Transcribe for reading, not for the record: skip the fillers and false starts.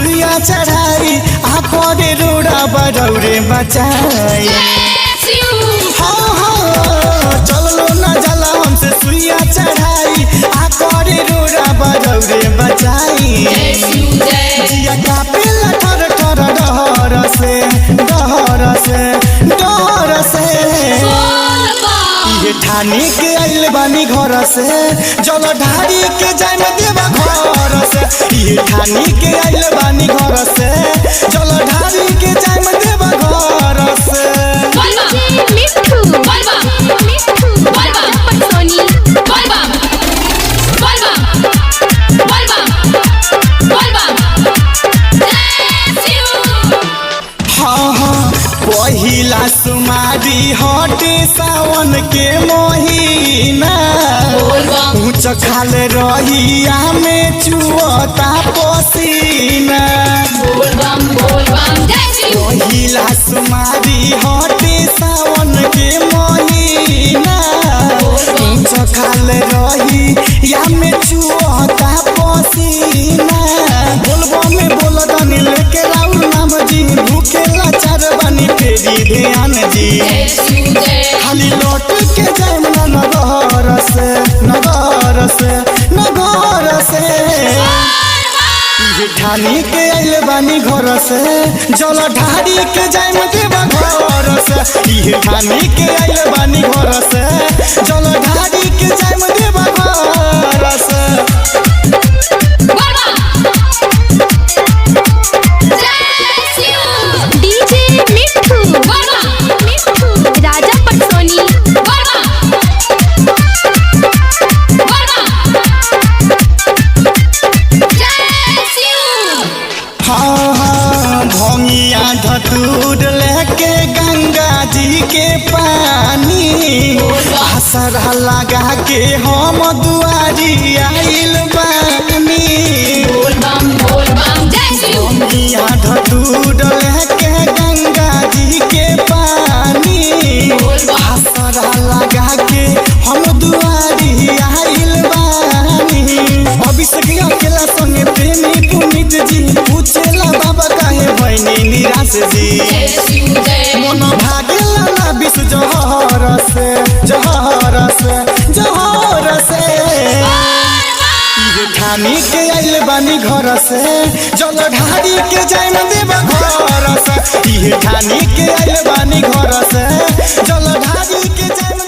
सुइया चढ़ाई आ करे रोड़ा बरौरे बचाई। चलो न जला हमसे सुइया चढ़ाई आ करे रोड़ा बरौरे बचाई। जिया का पेला ठर ठर डहर से ये ठानी के आइल बानी घर से जल ढारी के जान देवा घर से। ये ठानी के आइल बानी घर से जल ढारी के जान देवा घर से। पहिला सुमारी हटे सावन के महीना ऊंच खाल रहिया में चुअता पसीना। पहिला सुमारी हटे सावन के महीना ऊंच खाल रहिया में चुअता पसीना। बोलबो में बोलदानी लेके राउर नाम जी भूखे लाचार बानी फेरी ध्यान जी। खाली लौट के जाए नगर से ये ठानी के आइल बानी घर से जल ढारी के जाए देवा घर से। ये ठानी के आइल बानी घर से जल ढारी के जाए देवा घर से। धतूर लेके गंगा जी के पानी आसरा लगा के हम दुआरी आइल बानी। धतूर लेके गंगा जी के पानी आसरा लगा के हम दुआरी आइल बानी। अभिषेक अकेला संगे प्रेमी पुनीत जी पूछेला बाबा काहे भैनी निराश जी। मन भागेला ना विष जहर से ये ठानी के आइल बानी घर से जल ढारी के जाए देवा घर से। ये ठानी के आइल बानी घर से जल ढारी के जाए